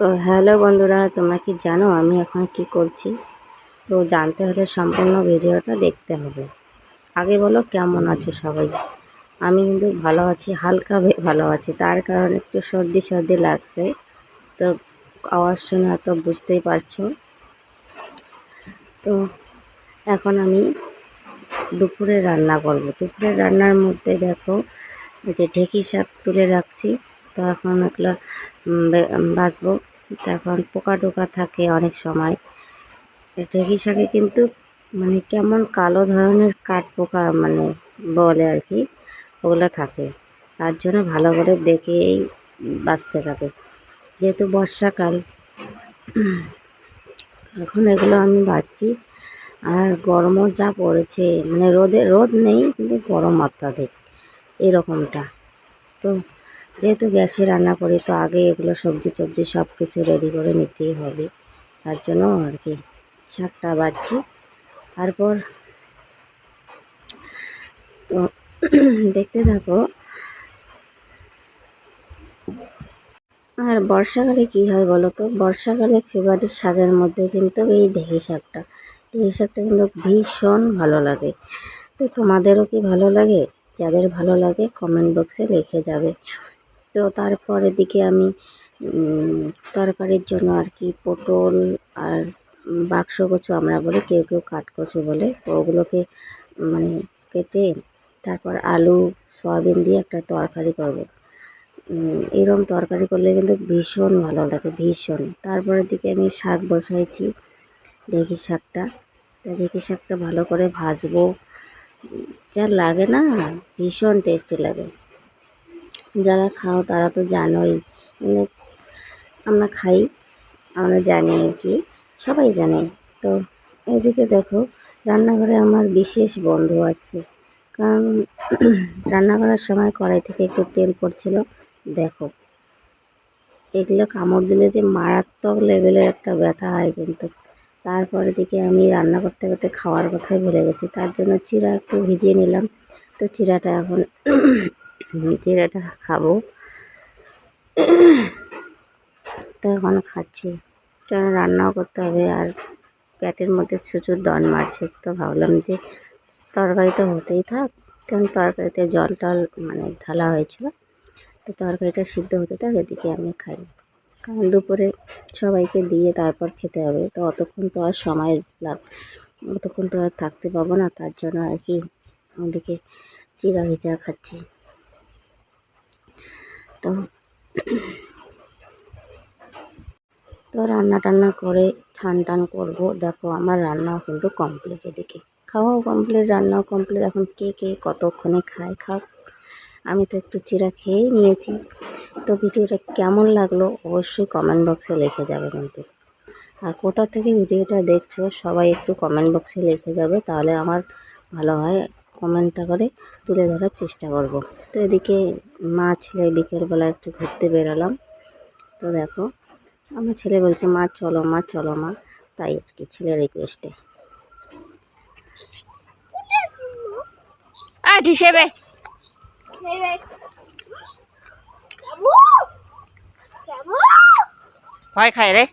তো হ্যালো বন্ধুরা, তোমরা কি জানো আমি এখন কি করছি? তো জানতে হলে সম্পূর্ণ ভিডিওটা দেখতে হবে। আগে বলো কেমন আছো সবাই? আমি কিন্তু ভালো আছি, হালকা ভালো আছি। তার কারণ একটু সর্দি সর্দি লাগছে। তো আওয়াজ শুনে তো বুঝতেই পারছো। তো এখন আমি দুপুরে রান্না করব। দুপুরের রান্নার মধ্যে দেখো যে ঢেঁকি শাক তুলে রাখছি। তো এখন এগুলো বাছবো। তো এখন পোকা টোকা থাকে অনেক সময়। ঢেঁকি শাকে কিন্তু মানে কেমন কালো ধরনের কাঠ পোকা মানে বলে আর কি, ওগুলো থাকে। তার জন্য ভালো করে দেখেই বাছতে থাকে। যেহেতু বর্ষাকাল, এখন এগুলো আমি বাছছি। আর গরমও যা পড়েছে, মানে রোদ নেই কিন্তু গরম অত্যাধিক এরকমটা। তো যেহেতু গ্যাসে রান্না করি, তো আগে এগুলো সবজি টবজি সব কিছু রেডি করে নিতেই হবে। তার জন্য আর কি শাকটা বাছছি। তারপর তো দেখতে থাকো। আর বর্ষাকালে কি হয় বলো তো? বর্ষাকালে ফেভারিট শাকের মধ্যে কিন্তু এই ঢেঁড়ি শাকটা। ঢেঁড়ি শাকটা কিন্তু ভীষণ ভালো লাগে। তো তোমাদেরও কি ভালো লাগে? যাদের ভালো লাগে কমেন্ট বক্সে লিখে যাবে। তো তারপর এদিকে আমি তরকারির জন্য আর কি পটল আর বাক্স কচু আমরা বলি, কেউ কেউ কাঠকচু বলে। তো ওগুলোকে মানে কেটে তারপর আলু সয়াবিন দিয়ে একটা তরকারি করব। এরকম তরকারি করলে কিন্তু ভীষণ ভালো লাগে, ভীষণ। তারপরের দিকে আমি শাক বসাইছি, ঢেঁকি শাকটা। তো ঢেঁকি শাকটা ভালো করে ভাজবো। যা লাগে না, ভীষণ টেস্টি লাগে। যারা খাও তারা তো জানোই, মানে আমরা খাই, আমরা জানি আর কি, সবাই জানে। তো এদিকে দেখো রান্নাঘরে আমার বিশেষ বন্ধু আসছে। কারণ রান্না করার সময় কড়াই থেকে একটু তেল পড়ছিল। দেখো এগুলো কামড় দিলে যে মারাত্মক লেভেলের একটা ব্যথা হয় কিন্তু। তারপরে দিকে আমি রান্না করতে করতে খাওয়ার কথাই ভুলে গেছি। তার জন্য চিড়া একটু ভিজিয়ে নিলাম। তো চিড়াটা এখন চিড়াটা খাবো। তো এখন খাচ্ছি, কারণ রান্নাও করতে হবে আর পেটের মধ্যে প্রচুর ডন মারছে। তো ভাবলাম যে তরকারিটা হতেই থাক, কারণ তরকারিতে জল টল মানে ঢালা হয়েছিল। তো তরকারিটা সিদ্ধ হতে থাক, এদিকে আমি খাই। কারণ দুপুরে সবাইকে দিয়ে তারপর খেতে হবে। তো অতক্ষণ তো আর সময় অতক্ষণ তো আর থাকতে পাবো না। তার জন্য আর কি ওদিকে চিড়া ভিজা খাচ্ছি। তো রান্না টান্না করে ছান টান করবো। দেখো আমার রান্নাও কিন্তু কমপ্লিট, এদিকে খাওয়াও কমপ্লিট, রান্নাও কমপ্লিট। এখন কে কে কতক্ষণে খায় খাও, আমি তো একটু চিড়া খেয়েই নিয়েছি। তো ভিডিওটা কেমন লাগলো অবশ্যই কমেন্ট বক্সে লিখে যাবে কিন্তু। আর কোথা থেকে ভিডিওটা দেখছো সবাই একটু কমেন্ট বক্সে লিখে যাবে, তাহলে আমার ভালো হয়। কমেন্টটা করে তুলে ধরার চেষ্টা করব। তো এদিকে মা ছেলে বিকেলবেলা একটু ঘুরতে বেরোলাম। তো দেখো আমার ছেলে বলছে মা চলো মা চলো মা, তাই আর কি ছেলের রিকোয়েস্টে। হিসেবে ভয় খায় রে।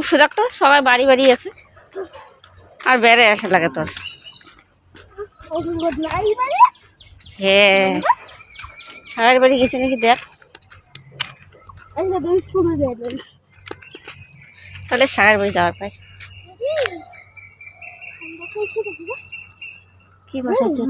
সুযোগ তো সবাই বাড়ি বাড়ি আছে আর বেড়ে আসে লাগে তোর। হ্যাঁ সবার বাড়ি গেছে নাকি দেখ, তাহলে সারার বাড়ি যাওয়ার পাই। কি বসাইছে